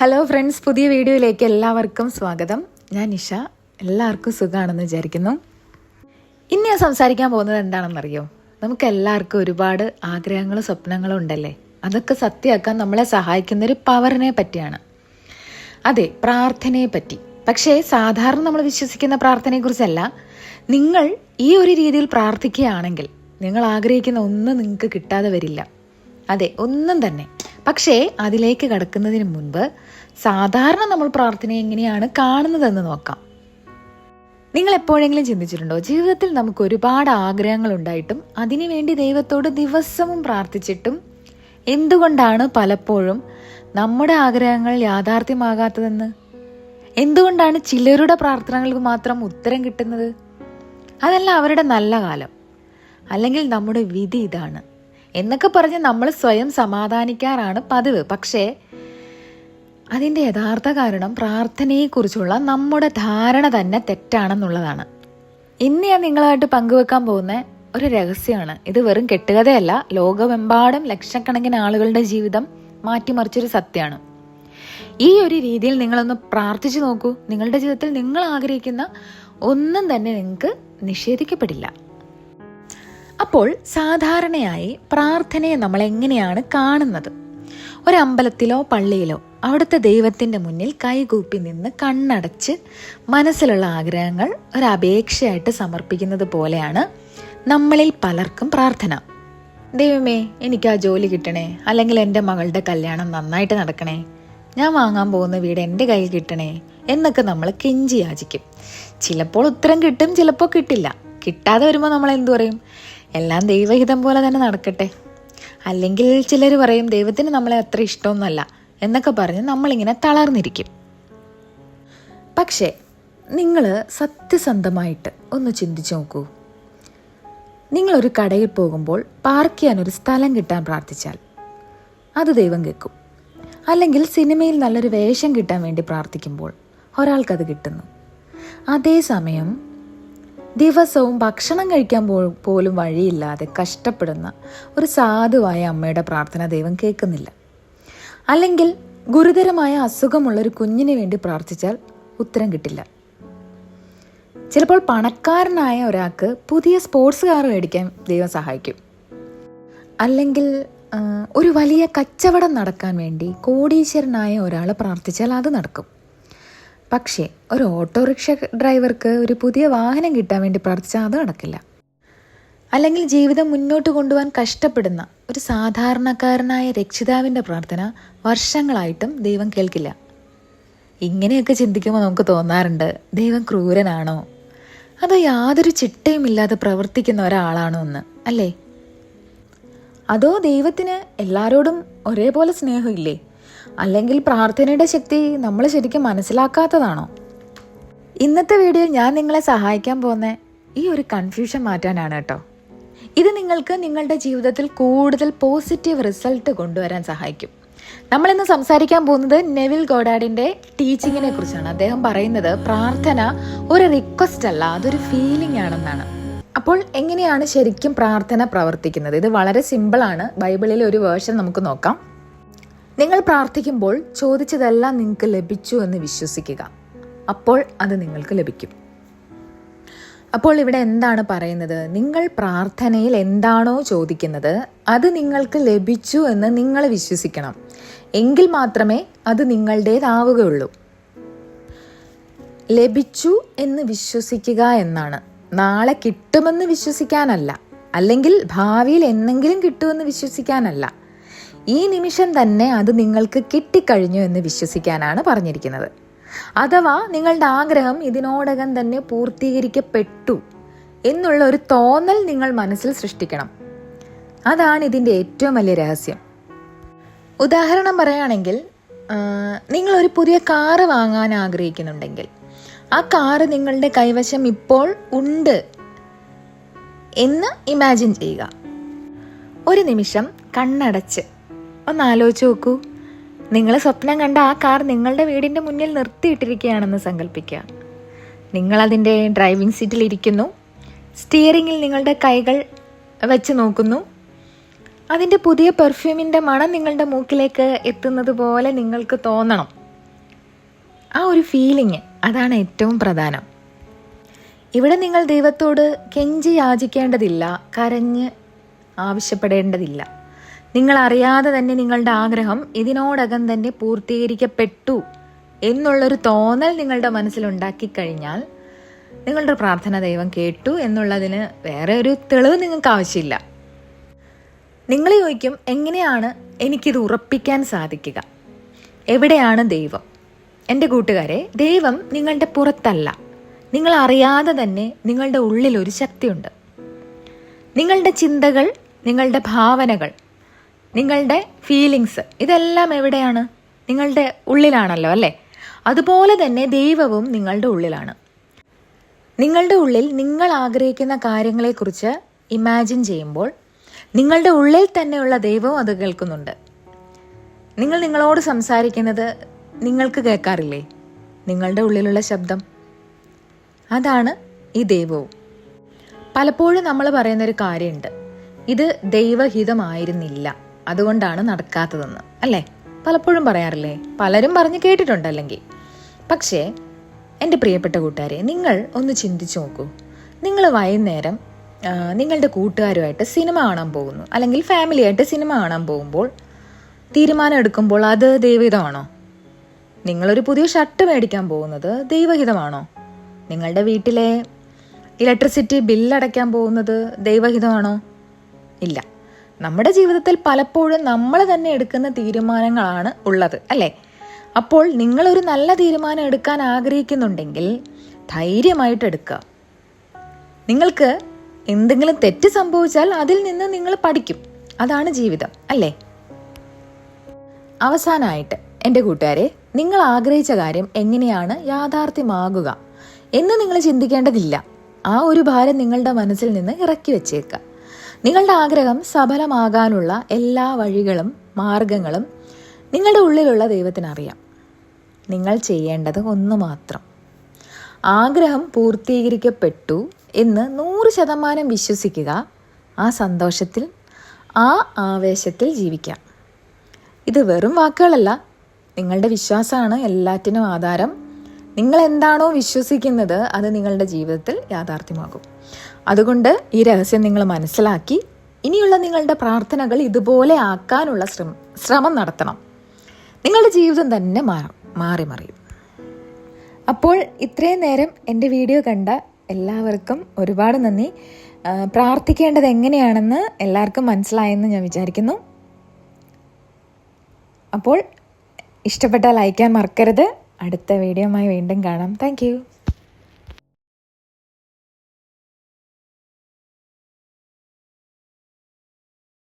Hello friends, പുതിയ വീഡിയോയിലേക്ക് എല്ലാവർക്കും സ്വാഗതം. ഞാൻ നിഷ. എല്ലാവർക്കും സുഖമാണെന്ന് വിചാരിക്കുന്നു. ഇന്ന് ഞാൻ സംസാരിക്കാൻ പോകുന്നത് എന്താണെന്നറിയോ? നമുക്ക് എല്ലാവർക്കും ഒരുപാട് ആഗ്രഹങ്ങളും സ്വപ്നങ്ങളും ഉണ്ടല്ലേ? അതൊക്കെ സത്യമാക്കാൻ നമ്മളെ സഹായിക്കുന്ന ഒരു പവറിനെ പറ്റിയാണ്. അതെ, പ്രാർത്ഥനയെ പറ്റി. പക്ഷേ സാധാരണ നമ്മൾ വിശ്വസിക്കുന്ന പ്രാർത്ഥനയെക്കുറിച്ചല്ല. നിങ്ങൾ ഈ ഒരു രീതിയിൽ പ്രാർത്ഥിക്കുകയാണെങ്കിൽ നിങ്ങൾ ആഗ്രഹിക്കുന്ന ഒന്നും നിങ്ങൾക്ക് കിട്ടാതെ വരില്ല. അതെ, ഒന്നും തന്നെ. പക്ഷേ അതിലേക്ക് കടക്കുന്നതിന് മുൻപ് സാധാരണ നമ്മൾ പ്രാർത്ഥന എങ്ങനെയാണ് കാണുന്നതെന്ന് നോക്കാം. നിങ്ങൾ എപ്പോഴെങ്കിലും ചിന്തിച്ചിട്ടുണ്ടോ, ജീവിതത്തിൽ നമുക്ക് ഒരുപാട് ആഗ്രഹങ്ങൾ ഉണ്ടായിട്ടും അതിനുവേണ്ടി ദൈവത്തോട് ദിവസവും പ്രാർത്ഥിച്ചിട്ടും എന്തുകൊണ്ടാണ് പലപ്പോഴും നമ്മുടെ ആഗ്രഹങ്ങൾ യാഥാർത്ഥ്യമാകാത്തതെന്ന്? എന്തുകൊണ്ടാണ് ചിലരുടെ പ്രാർത്ഥനകൾക്ക് മാത്രം ഉത്തരം കിട്ടുന്നത്? അതല്ല അവരുടെ നല്ല കാലം, അല്ലെങ്കിൽ നമ്മുടെ വിധി ഇതാണ് എന്നൊക്കെ പറഞ്ഞ് നമ്മൾ സ്വയം സമാധാനിക്കാറാണ് പതിവ്. പക്ഷേ അതിൻ്റെ യഥാർത്ഥ കാരണം പ്രാർത്ഥനയെക്കുറിച്ചുള്ള നമ്മുടെ ധാരണ തന്നെ തെറ്റാണെന്നുള്ളതാണ്. ഇന്ന് ഞാൻ നിങ്ങളായിട്ട് പങ്കുവെക്കാൻ പോകുന്ന ഒരു രഹസ്യമാണ്. ഇത് വെറും കെട്ടുകഥയല്ല, ലോകമെമ്പാടും ലക്ഷക്കണക്കിന് ആളുകളുടെ ജീവിതം മാറ്റിമറിച്ചൊരു സത്യമാണ്. ഈ ഒരു രീതിയിൽ നിങ്ങളൊന്ന് പ്രാർത്ഥിച്ചു നോക്കൂ. നിങ്ങളുടെ ജീവിതത്തിൽ നിങ്ങൾ ആഗ്രഹിക്കുന്ന ഒന്നും തന്നെ നിങ്ങൾക്ക് നിഷേധിക്കപ്പെടില്ല. അപ്പോൾ സാധാരണയായി പ്രാർത്ഥനയെ നമ്മൾ എങ്ങനെയാണ് കാണുന്നത്? ഒരമ്പലത്തിലോ പള്ളിയിലോ അവിടുത്തെ ദൈവത്തിൻ്റെ മുന്നിൽ കൈകൂപ്പി നിന്ന് കണ്ണടച്ച് മനസ്സിലുള്ള ആഗ്രഹങ്ങൾ ഒരപേക്ഷയായിട്ട് സമർപ്പിക്കുന്നത് പോലെയാണ് നമ്മളിൽ പലർക്കും പ്രാർത്ഥന. ദൈവമേ, എനിക്ക് ആ ജോലി കിട്ടണേ, അല്ലെങ്കിൽ എൻ്റെ മകളുടെ കല്യാണം നന്നായിട്ട് നടക്കണേ, ഞാൻ വാങ്ങാൻ പോകുന്ന വീട് എൻ്റെ കയ്യിൽ കിട്ടണേ എന്നൊക്കെ നമ്മൾ കെഞ്ചി യാചിക്കും. ചിലപ്പോൾ ഉത്തരം കിട്ടും, ചിലപ്പോൾ കിട്ടില്ല. കിട്ടാതെ വരുമ്പോൾ നമ്മൾ എന്തു പറയും? എല്ലാം ദൈവഹിതം പോലെ തന്നെ നടക്കട്ടെ. അല്ലെങ്കിൽ ചിലർ പറയും ദൈവത്തിന് നമ്മളെ അത്ര ഇഷ്ടമൊന്നുമല്ല എന്നൊക്കെ പറഞ്ഞ് നമ്മളിങ്ങനെ തളർന്നിരിക്കും. പക്ഷേ നിങ്ങൾ സത്യസന്ധമായിട്ട് ഒന്ന് ചിന്തിച്ചു നോക്കൂ. നിങ്ങളൊരു കടയിൽ പോകുമ്പോൾ പാർക്ക് ചെയ്യാനൊരു സ്ഥലം കിട്ടാൻ പ്രാർത്ഥിച്ചാൽ അത് ദൈവം കേൾക്കും. അല്ലെങ്കിൽ സിനിമയിൽ നല്ലൊരു വേഷം കിട്ടാൻ വേണ്ടി പ്രാർത്ഥിക്കുമ്പോൾ ഒരാൾക്കത് കിട്ടുന്നു. അതേസമയം ദിവസവും ഭക്ഷണം കഴിക്കാൻ പോലും വഴിയില്ലാതെ കഷ്ടപ്പെടുന്ന ഒരു സാധുവായ അമ്മയുടെ പ്രാർത്ഥന ദൈവം കേൾക്കുന്നില്ല. അല്ലെങ്കിൽ ഗുരുതരമായ അസുഖമുള്ളൊരു കുഞ്ഞിന് വേണ്ടി പ്രാർത്ഥിച്ചാൽ ഉത്തരം കിട്ടില്ല. ചിലപ്പോൾ പണക്കാരനായ ഒരാൾക്ക് പുതിയ സ്പോർട്സ് കാർ മേടിക്കാൻ ദൈവം സഹായിക്കും. അല്ലെങ്കിൽ ഒരു വലിയ കച്ചവടം നടക്കാൻ വേണ്ടി കോടീശ്വരനായ ഒരാൾ പ്രാർത്ഥിച്ചാൽ അത് നടക്കും. പക്ഷേ ഒരു ഓട്ടോറിക്ഷ ഡ്രൈവർക്ക് ഒരു പുതിയ വാഹനം കിട്ടാൻ വേണ്ടി പ്രാർത്ഥിച്ചാൽ അത് നടക്കില്ല. അല്ലെങ്കിൽ ജീവിതം മുന്നോട്ട് കൊണ്ടുപോകാൻ കഷ്ടപ്പെടുന്ന ഒരു സാധാരണക്കാരനായ രക്ഷിതാവിൻ്റെ പ്രാർത്ഥന വർഷങ്ങളായിട്ടും ദൈവം കേൾക്കില്ല. ഇങ്ങനെയൊക്കെ ചിന്തിക്കുമ്പോൾ നമുക്ക് തോന്നാറുണ്ട്, ദൈവം ക്രൂരനാണോ, അതോ യാതൊരു ചിട്ടയുമില്ലാതെ പ്രവർത്തിക്കുന്ന ഒരാളാണോ എന്ന്, അല്ലേ? അതോ ദൈവത്തിന് എല്ലാവരോടും ഒരേപോലെ സ്നേഹമില്ലേ? അല്ലെങ്കിൽ പ്രാർത്ഥനയുടെ ശക്തി നമ്മൾ ശരിക്കും മനസ്സിലാക്കാത്തതാണോ? ഇന്നത്തെ വീഡിയോയിൽ ഞാൻ നിങ്ങളെ സഹായിക്കാൻ പോകുന്ന ഈ ഒരു കൺഫ്യൂഷൻ മാറ്റാനാണ് കേട്ടോ. ഇത് നിങ്ങൾക്ക് നിങ്ങളുടെ ജീവിതത്തിൽ കൂടുതൽ പോസിറ്റീവ് റിസൾട്ട് കൊണ്ടുവരാൻ സഹായിക്കും. നമ്മളിന്ന് സംസാരിക്കാൻ പോകുന്നത് നെവിൽ ഗോഡാർഡിൻ്റെ ടീച്ചിങ്ങിനെ കുറിച്ചാണ്. അദ്ദേഹം പറയുന്നത് പ്രാർത്ഥന ഒരു റിക്വസ്റ്റ് അല്ല, അതൊരു ഫീലിംഗ് ആണെന്നാണ്. അപ്പോൾ എങ്ങനെയാണ് ശരിക്കും പ്രാർത്ഥന പ്രവർത്തിക്കുന്നത്? ഇത് വളരെ സിമ്പിളാണ്. ബൈബിളിലെ ഒരു വേർഷൻ നമുക്ക് നോക്കാം. നിങ്ങൾ പ്രാർത്ഥിക്കുമ്പോൾ ചോദിച്ചതെല്ലാം നിങ്ങൾക്ക് ലഭിച്ചു എന്ന് വിശ്വസിക്കുക, അപ്പോൾ അത് നിങ്ങൾക്ക് ലഭിക്കും. അപ്പോൾ ഇവിടെ എന്താണ് പറയുന്നത്? നിങ്ങൾ പ്രാർത്ഥനയിൽ എന്താണോ ചോദിക്കുന്നത് അത് നിങ്ങൾക്ക് ലഭിച്ചു എന്ന് നിങ്ങൾ വിശ്വസിക്കണം. എങ്കിൽ മാത്രമേ അത് നിങ്ങളുടേതാവുകയുള്ളൂ. ലഭിച്ചു എന്ന് വിശ്വസിക്കുക എന്നാണ്. നാളെ കിട്ടുമെന്ന് വിശ്വസിക്കാനല്ല, അല്ലെങ്കിൽ ഭാവിയിൽ എന്നെങ്കിലും കിട്ടുമെന്ന് വിശ്വസിക്കാനല്ല. ഈ നിമിഷം തന്നെ അത് നിങ്ങൾക്ക് കിട്ടിക്കഴിഞ്ഞു എന്ന് വിശ്വസിക്കാനാണ് പറഞ്ഞിരിക്കുന്നത്. അഥവാ നിങ്ങളുടെ ആഗ്രഹം ഇതിനോടകം തന്നെ പൂർത്തീകരിക്കപ്പെട്ടു എന്നുള്ള ഒരു തോന്നൽ നിങ്ങൾ മനസ്സിൽ സൃഷ്ടിക്കണം. അതാണ് ഇതിൻ്റെ ഏറ്റവും വലിയ രഹസ്യം. ഉദാഹരണം പറയുകയാണെങ്കിൽ, നിങ്ങളൊരു പുതിയ കാറ് വാങ്ങാൻ ആഗ്രഹിക്കുന്നുണ്ടെങ്കിൽ ആ കാറ് നിങ്ങളുടെ കൈവശം ഇപ്പോൾ ഉണ്ട് എന്ന് ഇമാജിൻ ചെയ്യുക. ഒരു നിമിഷം കണ്ണടച്ച് ഒന്ന് ആലോചിച്ച് നോക്കൂ. നിങ്ങൾ സ്വപ്നം കണ്ട ആ കാർ നിങ്ങളുടെ വീടിൻ്റെ മുന്നിൽ നിർത്തിയിട്ടിരിക്കുകയാണെന്ന് സങ്കല്പിക്കുക. നിങ്ങളതിൻ്റെ ഡ്രൈവിംഗ് സീറ്റിൽ ഇരിക്കുന്നു. സ്റ്റിയറിങ്ങിൽ നിങ്ങളുടെ കൈകൾ വെച്ച് നോക്കുന്നു. അതിൻ്റെ പുതിയ പെർഫ്യൂമിൻ്റെ മണം നിങ്ങളുടെ മൂക്കിലേക്ക് എത്തുന്നത് പോലെ നിങ്ങൾക്ക് തോന്നണം. ആ ഒരു ഫീലിംഗ്, അതാണ് ഏറ്റവും പ്രധാനം. ഇവിടെ നിങ്ങൾ ദൈവത്തോട് കെഞ്ചി യാചിക്കേണ്ടതില്ല, കരഞ്ഞ് ആവശ്യപ്പെടേണ്ടതില്ല. നിങ്ങൾ അറിയാതെ തന്നെ നിങ്ങളുടെ ആഗ്രഹം ഇതിനോടകം തന്നെ പൂർത്തീകരിക്കപ്പെട്ടു എന്നുള്ളൊരു തോന്നൽ നിങ്ങളുടെ മനസ്സിലുണ്ടാക്കി കഴിഞ്ഞാൽ നിങ്ങളുടെ പ്രാർത്ഥന ദൈവം കേട്ടു എന്നുള്ളതിന് വേറെ ഒരു തെളിവ് നിങ്ങൾക്ക് ആവശ്യമില്ല. നിങ്ങൾ ചോദിക്കും, എങ്ങനെയാണ് എനിക്കിത് ഉറപ്പിക്കാൻ സാധിക്കുക? എവിടെയാണ് ദൈവം? എൻ്റെ കൂട്ടുകാരെ, ദൈവം നിങ്ങളുടെ പുറത്തല്ല, നിങ്ങൾ അറിയാതെ തന്നെ നിങ്ങളുടെ ഉള്ളിലൊരു ശക്തിയുണ്ട്. നിങ്ങളുടെ ചിന്തകൾ, നിങ്ങളുടെ ഭാവനകൾ, നിങ്ങളുടെ ഫീലിങ്സ്, ഇതെല്ലാം എവിടെയാണ്? നിങ്ങളുടെ ഉള്ളിലാണല്ലോ അല്ലേ? അതുപോലെ തന്നെ ദൈവവും നിങ്ങളുടെ ഉള്ളിലാണ്. നിങ്ങളുടെ ഉള്ളിൽ നിങ്ങൾ ആഗ്രഹിക്കുന്ന കാര്യങ്ങളെക്കുറിച്ച് ഇമാജിൻ ചെയ്യുമ്പോൾ നിങ്ങളുടെ ഉള്ളിൽ തന്നെയുള്ള ദൈവവും അത് കേൾക്കുന്നുണ്ട്. നിങ്ങൾ നിങ്ങളോട് സംസാരിക്കുന്നത് നിങ്ങൾക്ക് കേൾക്കാറില്ലേ? നിങ്ങളുടെ ഉള്ളിലുള്ള ശബ്ദം, അതാണ് ഈ ദൈവവും. പലപ്പോഴും നമ്മൾ പറയുന്നൊരു കാര്യമുണ്ട്, ഇത് ദൈവഹിതമായിരുന്നില്ല, അതുകൊണ്ടാണ് നടക്കാത്തതെന്ന്, അല്ലേ? പലപ്പോഴും പറയാറില്ലേ? പലരും പറഞ്ഞ് കേട്ടിട്ടുണ്ട് അല്ലെങ്കിൽ. പക്ഷേ എൻ്റെ പ്രിയപ്പെട്ട കൂട്ടുകാരെ, നിങ്ങൾ ഒന്ന് ചിന്തിച്ചു നോക്കൂ. നിങ്ങൾ വൈകുന്നേരം നിങ്ങളുടെ കൂട്ടുകാരുമായിട്ട് സിനിമ കാണാൻ പോകുന്നു, അല്ലെങ്കിൽ ഫാമിലിയായിട്ട് സിനിമ കാണാൻ പോകുമ്പോൾ തീരുമാനം എടുക്കുമ്പോൾ അത് ദൈവഹിതമാണോ? നിങ്ങളൊരു പുതിയ ഷർട്ട് മേടിക്കാൻ പോകുന്നത് ദൈവഹിതമാണോ? നിങ്ങളുടെ വീട്ടിലെ ഇലക്ട്രിസിറ്റി ബില്ലടയ്ക്കാൻ പോകുന്നത് ദൈവഹിതമാണോ? ഇല്ല. നമ്മുടെ ജീവിതത്തിൽ പലപ്പോഴും നമ്മൾ തന്നെ എടുക്കുന്ന തീരുമാനങ്ങളാണ് ഉള്ളത്, അല്ലേ? അപ്പോൾ നിങ്ങളൊരു നല്ല തീരുമാനം എടുക്കാൻ ആഗ്രഹിക്കുന്നുണ്ടെങ്കിൽ ധൈര്യമായിട്ട് എടുക്കുക. നിങ്ങൾക്ക് എന്തെങ്കിലും തെറ്റ് സംഭവിച്ചാൽ അതിൽ നിന്ന് നിങ്ങൾ പഠിക്കും. അതാണ് ജീവിതം, അല്ലേ? അവസാനമായിട്ട് എൻ്റെ കൂട്ടുകാരെ, നിങ്ങൾ ആഗ്രഹിച്ച കാര്യം എങ്ങനെയാണ് യാഥാർത്ഥ്യമാകുക എന്ന് നിങ്ങൾ ചിന്തിക്കേണ്ടതില്ല. ആ ഒരു ഭാരം നിങ്ങളുടെ മനസ്സിൽ നിന്ന് ഇറക്കി വെച്ചേക്കുക. നിങ്ങളുടെ ആഗ്രഹം സഫലമാകാനുള്ള എല്ലാ വഴികളും മാർഗങ്ങളും നിങ്ങളുടെ ഉള്ളിലുള്ള ദൈവത്തിനറിയാം. നിങ്ങൾ ചെയ്യേണ്ടത് ഒന്ന് മാത്രം, ആഗ്രഹം പൂർത്തീകരിക്കപ്പെട്ടു എന്ന് 100% വിശ്വസിക്കുക. ആ സന്തോഷത്തിൽ, ആ ആവേശത്തിൽ ജീവിക്കാം. ഇത് വെറും വാക്കുകളല്ല, നിങ്ങളുടെ വിശ്വാസമാണ് എല്ലാറ്റിനും ആധാരം. നിങ്ങൾ എന്താണോ വിശ്വസിക്കുന്നത് അത് നിങ്ങളുടെ ജീവിതത്തിൽ യാഥാർത്ഥ്യമാകും. അതുകൊണ്ട് ഈ രഹസ്യം നിങ്ങൾ മനസ്സിലാക്കി ഇനിയുള്ള നിങ്ങളുടെ പ്രാർത്ഥനകൾ ഇതുപോലെ ആക്കാനുള്ള ശ്രമം നടത്തണം. നിങ്ങളുടെ ജീവിതം തന്നെ മാറി മറിയും. അപ്പോൾ ഇത്രയും നേരം എൻ്റെ വീഡിയോ കണ്ട എല്ലാവർക്കും ഒരുപാട് നന്ദി. പ്രാർത്ഥിക്കേണ്ടത് എങ്ങനെയാണെന്ന് എല്ലാവർക്കും മനസ്സിലായെന്ന് ഞാൻ വിചാരിക്കുന്നു. അപ്പോൾ ഇഷ്ടപ്പെട്ടാൽ ലൈക്കാൻ മറക്കരുത്. അടുത്ത വീഡിയോയുമായി വീണ്ടും കാണാം. താങ്ക്